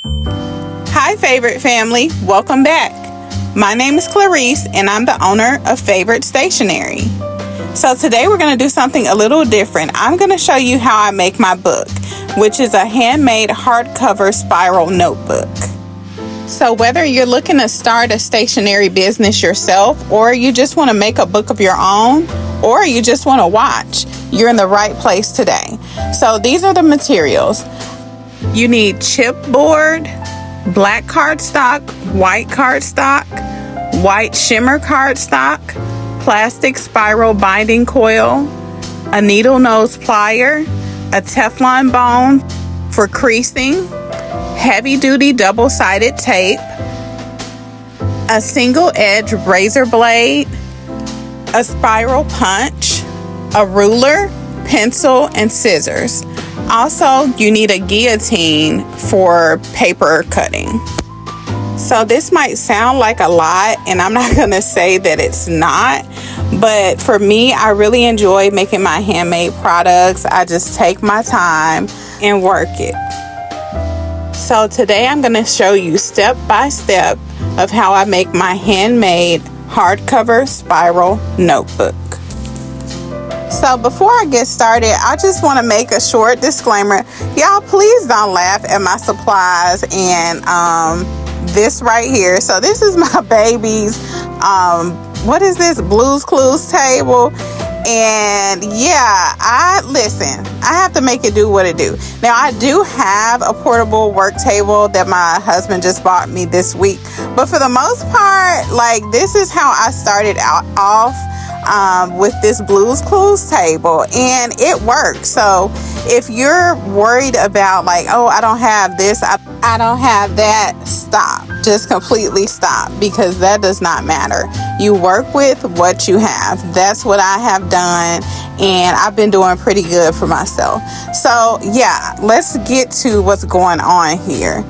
Hi favorite family, welcome back. My name is Clarice and I'm the owner of Favorite Stationery. So today we're going to do something a little different. I'm going to show you how I make my book, which is a handmade hardcover spiral notebook. So whether you're looking to start a stationery business yourself, or you just want to make a book of your own, or you just want to watch, you're in the right place today. So these are the materials. You need chipboard, black cardstock, white cardstock, white shimmer cardstock, plastic spiral binding coil, a needle nose plier, a Teflon bone for creasing, heavy duty double-sided tape, a single edge razor blade, a spiral punch, a ruler, pencil, and scissors. Also, you need a guillotine for paper cutting. So this might sound like a lot, and I'm not going to say that it's not, but for me, I really enjoy making my handmade products. I just take my time and work it. So today I'm going to show you step by step of how I make my handmade hardcover spiral notebook. So before I get started, I just want to make a short disclaimer. Y'all, please don't laugh at my supplies and this right here. So this is my baby's, what is this, Blue's Clues table. And yeah, I have to make it do what it do. Now I do have a portable work table that my husband just bought me this week, but for the most part, like, this is how I started off with this Blue's Clues table, and it works. So if you're worried about, like, oh, I don't have this, I don't have that, stop. Just completely stop, because that does not matter. You work with what you have. That's what I have done, and I've been doing pretty good for myself. So yeah, let's get to what's going on here.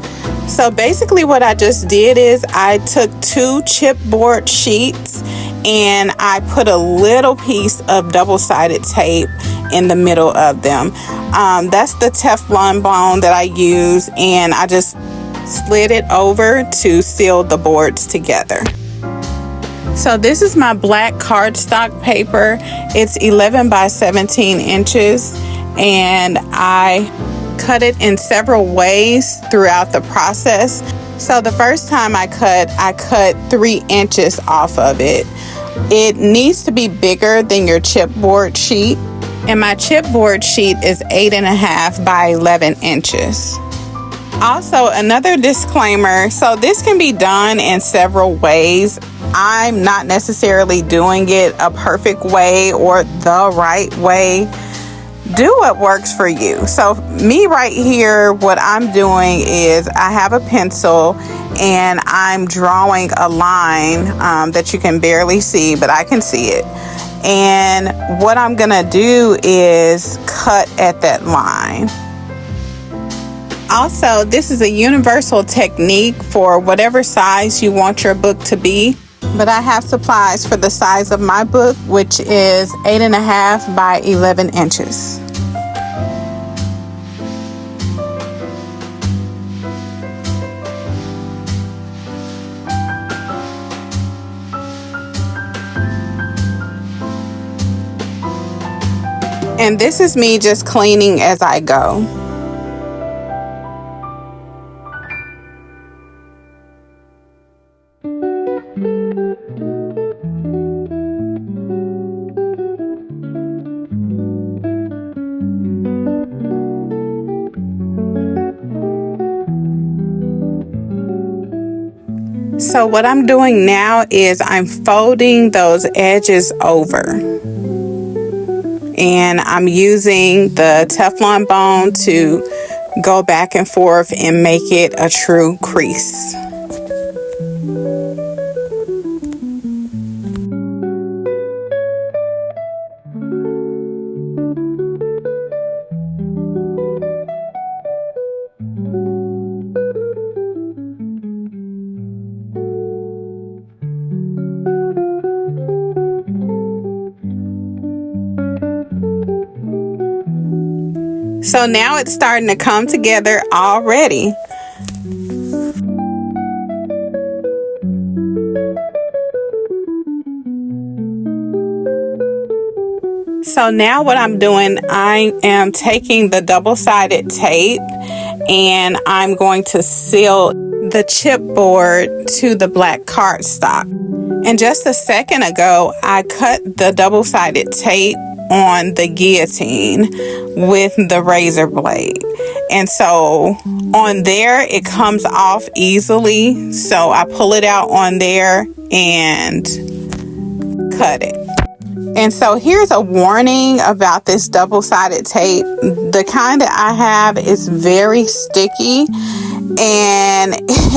So basically what I just did is I took 2 chipboard sheets and I put a little piece of double-sided tape in the middle of them. That's the Teflon bone that I use, and I just slid it over to seal the boards together. So this is my black cardstock paper. It's 11 by 17 inches, and I cut it in several ways throughout the process. So the first time I cut 3 inches off of it. It needs to be bigger than your chipboard sheet, and my chipboard sheet is 8.5 by 11 inches. Also, another disclaimer, so this can be done in several ways. I'm not necessarily doing it a perfect way or the right way. Do what works for you. So me right here, what I'm doing is I have a pencil and I'm drawing a line that you can barely see, but I can see it. And what I'm gonna do is cut at that line. Also, this is a universal technique for whatever size you want your book to be, but I have supplies for the size of my book, which is 8.5 by 11 inches. And this is me just cleaning as I go. So what I'm doing now is I'm folding those edges over. And I'm using the Teflon bone to go back and forth and make it a true crease. So now it's starting to come together already. So now what I'm doing, I am taking the double-sided tape and I'm going to seal the chipboard to the black cardstock. And just a second ago, I cut the double-sided tape on the guillotine with the razor blade. And so on there, it comes off easily. So I pull it out on there and cut it. And so here's a warning about this double-sided tape. The kind that I have is very sticky and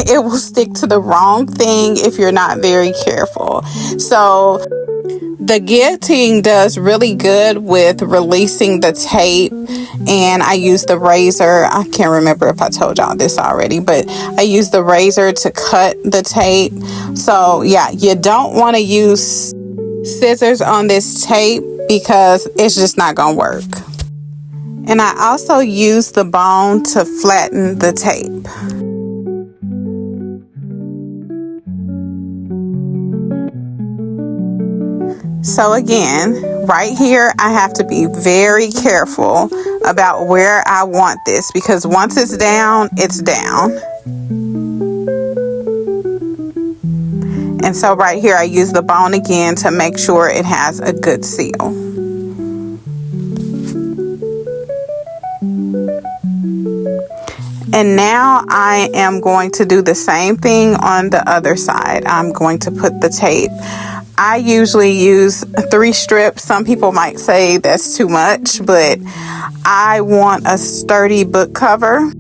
it will stick to the wrong thing if you're not very careful. So the guillotine does really good with releasing the tape, and I use the razor. I can't remember if I told y'all this already, but I use the razor to cut the tape. So yeah, you don't want to use scissors on this tape because it's just not gonna work. And I also use the bone to flatten the tape. So again, right here, I have to be very careful about where I want this, because once it's down, it's down. And so right here, I use the bone again to make sure it has a good seal. And now I am going to do the same thing on the other side. I'm going to put the tape. I usually use 3 strips. Some people might say that's too much, but I want a sturdy book cover.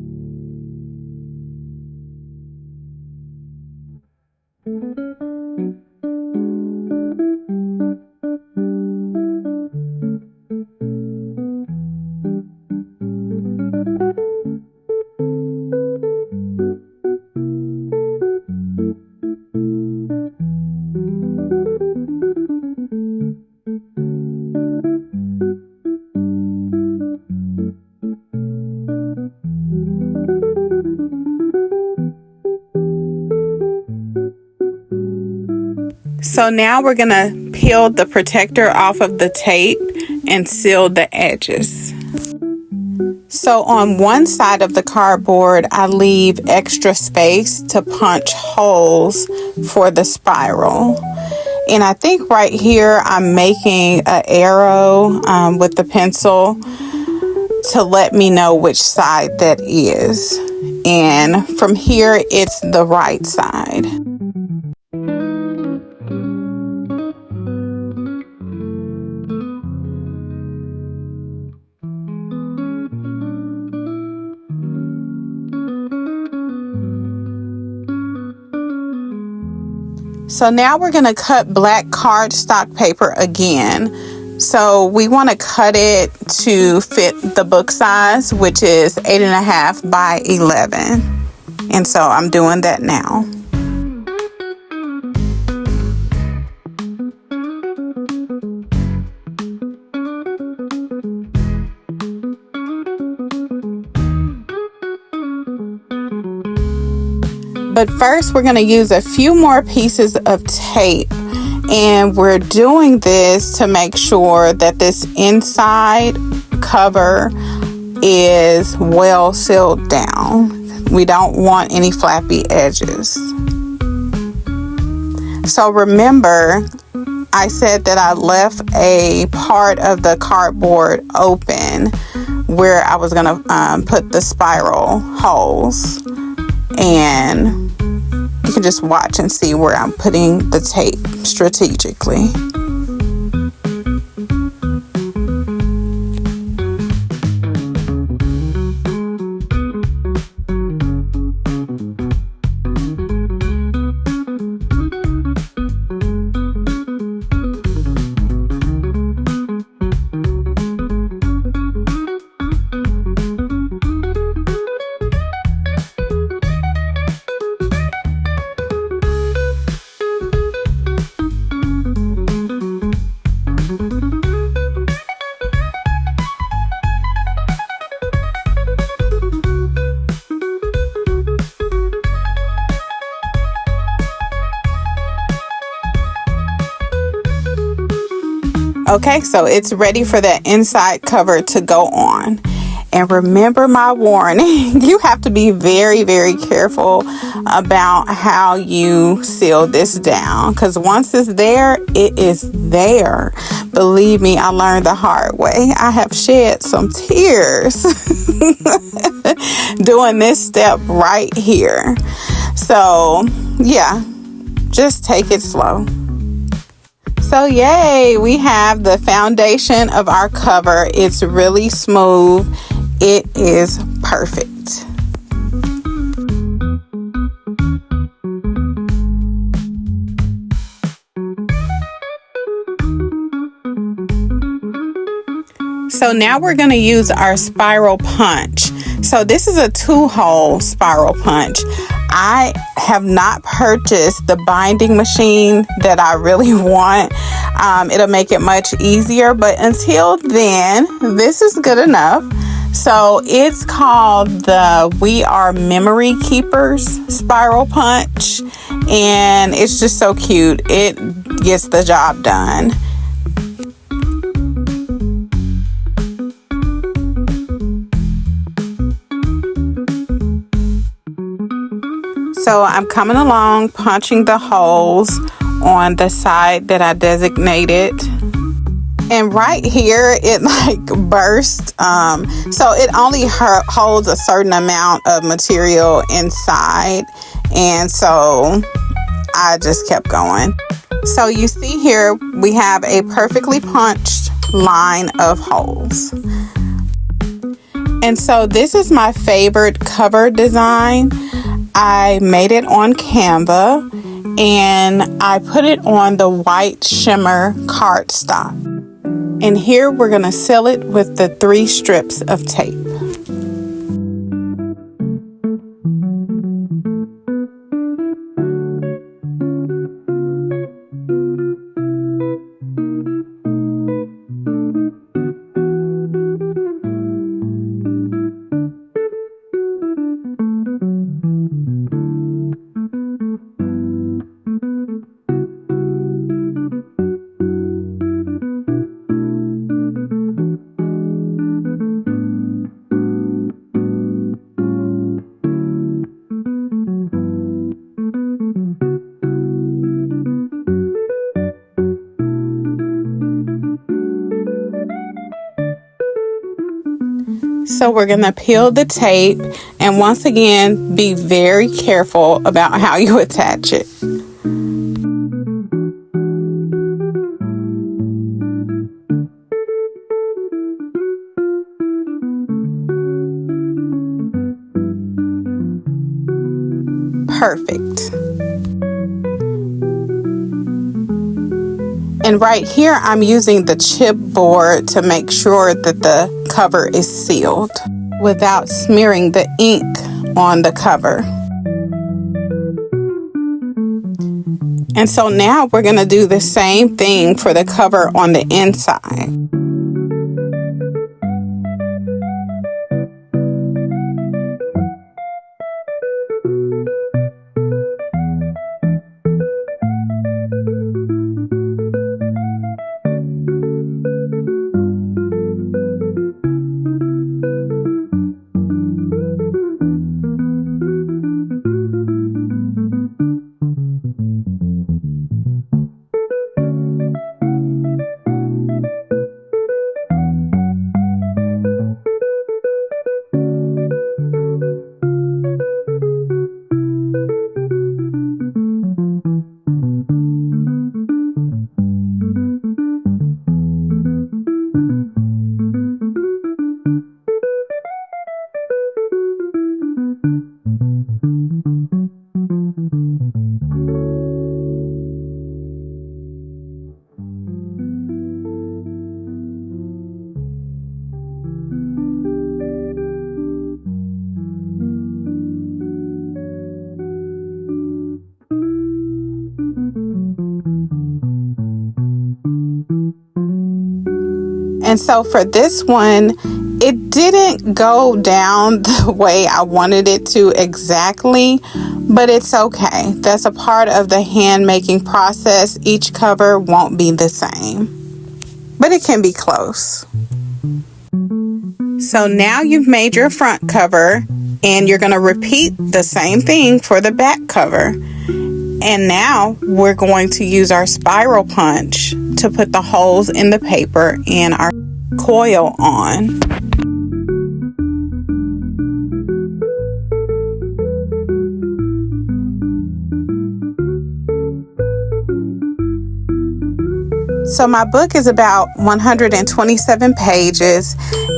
So now we're going to peel the protector off of the tape and seal the edges. So on one side of the cardboard, I leave extra space to punch holes for the spiral. And I think right here I'm making an arrow with the pencil to let me know which side that is. And from here, it's the right side. So now we're going to cut black cardstock paper again. So we want to cut it to fit the book size, which is 8.5 by 11. And so I'm doing that now. But first, we're going to use a few more pieces of tape, and we're doing this to make sure that this inside cover is well sealed down. We don't want any flappy edges. So remember, I said that I left a part of the cardboard open where I was going to put the spiral holes. And you can just watch and see where I'm putting the tape strategically. Okay, so it's ready for that inside cover to go on. And remember my warning, you have to be very, very careful about how you seal this down, because once it's there, it is there. Believe me, I learned the hard way. I have shed some tears doing this step right here. So yeah, just take it slow. So yay, we have the foundation of our cover. It's really smooth. It is perfect. So now we're going to use our spiral punch. So this is a 2-hole spiral punch. I have not purchased the binding machine that I really want. It'll make it much easier, but until then, this is good enough. So it's called the We Are Memory Keepers Spiral Punch, and it's just so cute. It gets the job done. So I'm coming along, punching the holes on the side that I designated. And right here, it like burst. So it only holds a certain amount of material inside. And so I just kept going. So you see here, we have a perfectly punched line of holes. And so this is my favorite cover design. I made it on Canva and I put it on the white shimmer cardstock. And here we're going to seal it with the 3 strips of tape. So we're going to peel the tape, and once again, be very careful about how you attach it. Perfect. And right here, I'm using the chipboard to make sure that the cover is sealed without smearing the ink on the cover. And so now we're going to do the same thing for the cover on the inside. And so for this one, it didn't go down the way I wanted it to exactly, but it's okay. That's a part of the hand making process. Each cover won't be the same. but it can be close. So now you've made your front cover, and you're going to repeat the same thing for the back cover. And now we're going to use our spiral punch to put the holes in the paper and our coil on. So my book is about 127 pages,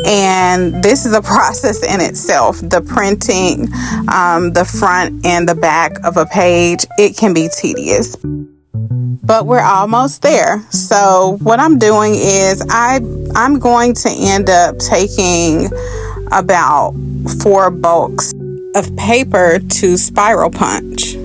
and this is a process in itself. The printing, the front and the back of a page, it can be tedious. But we're almost there. So what I'm doing is I'm going to end up taking about 4 bulks of paper to spiral punch.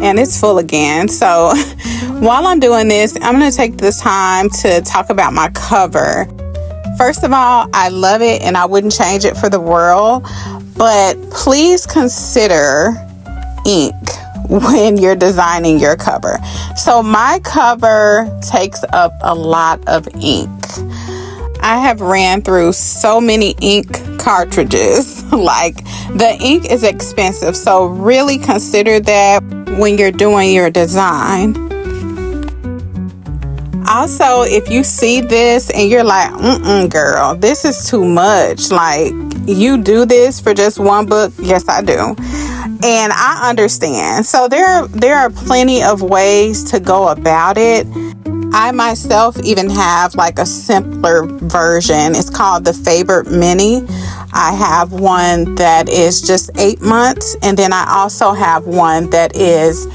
And it's full again. So while I'm doing this, I'm going to take this time to talk about my cover. First of all, I love it and I wouldn't change it for the world, but please consider ink when you're designing your cover. So my cover takes up a lot of ink. I have ran through so many ink cartridges. Like, the ink is expensive, so really consider that when you're doing your design. Also, if you see this and you're like, girl, this is too much. Like, you do this for just one book? Yes, I do. And I understand. So there are plenty of ways to go about it. I myself even have like a simpler version. It's called the Favorite Mini. I have one that is just 8 months, and then I also have one that is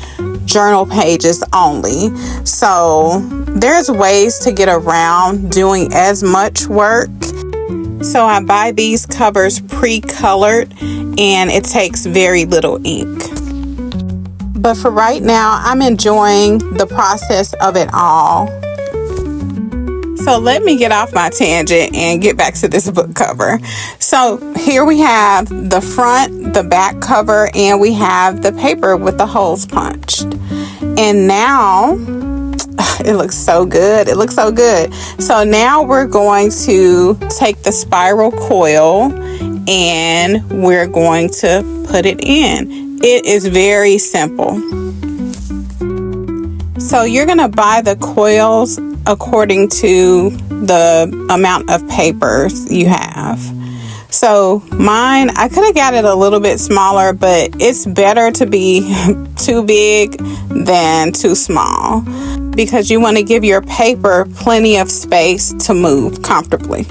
journal pages only. So there's ways to get around doing as much work. So I buy these covers pre-colored, and it takes very little ink. But for right now, I'm enjoying the process of it all. So let me get off my tangent and get back to this book cover. So here we have the front, the back cover, and we have the paper with the holes punched. And now it looks so good. It looks so good. So now we're going to take the spiral coil and we're going to put it in. It is very simple. So you're going to buy the coils according to the amount of papers you have. So mine, I could have got it a little bit smaller, but it's better to be too big than too small, because you want to give your paper plenty of space to move comfortably.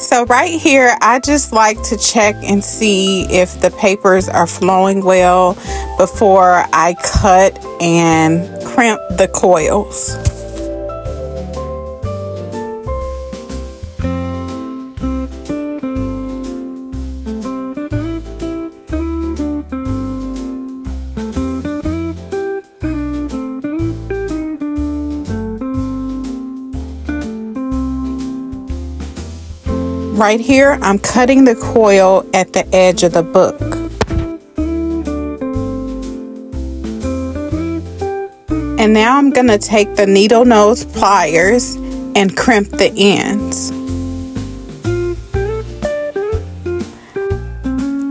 So right here, I just like to check and see if the papers are flowing well before I cut and crimp the coils. Right here, I'm cutting the coil at the edge of the book. And now I'm going to take the needle nose pliers and crimp the ends.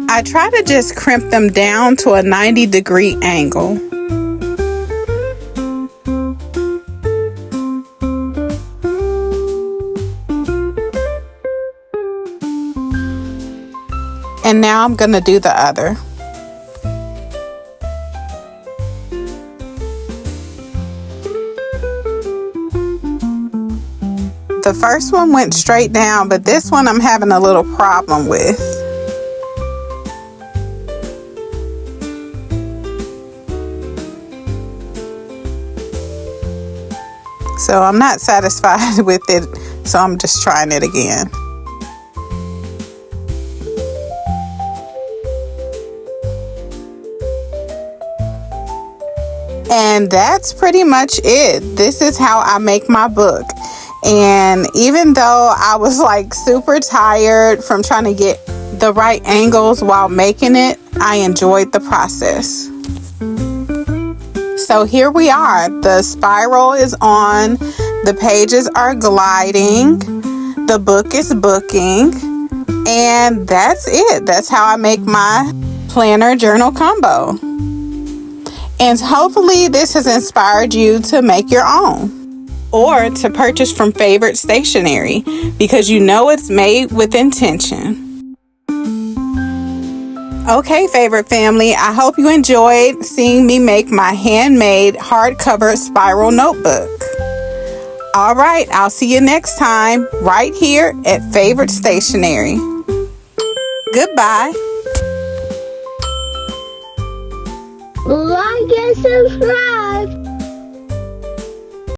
I try to just crimp them down to a 90-degree angle. And now I'm going to do the other. The first one went straight down, but this one I'm having a little problem with. So I'm not satisfied with it, so I'm just trying it again. And that's pretty much it. This is how I make my book. And even though I was like super tired from trying to get the right angles while making it, I enjoyed the process. So here we are. The spiral is on, the pages are gliding, the book is booking, and that's it. That's how I make my planner journal combo. And hopefully this has inspired you to make your own or to purchase from Favorite Stationery, because you know it's made with intention. Okay, Favorite family, I hope you enjoyed seeing me make my handmade hardcover spiral notebook. All right, I'll see you next time right here at Favorite Stationery. Goodbye. Like and subscribe.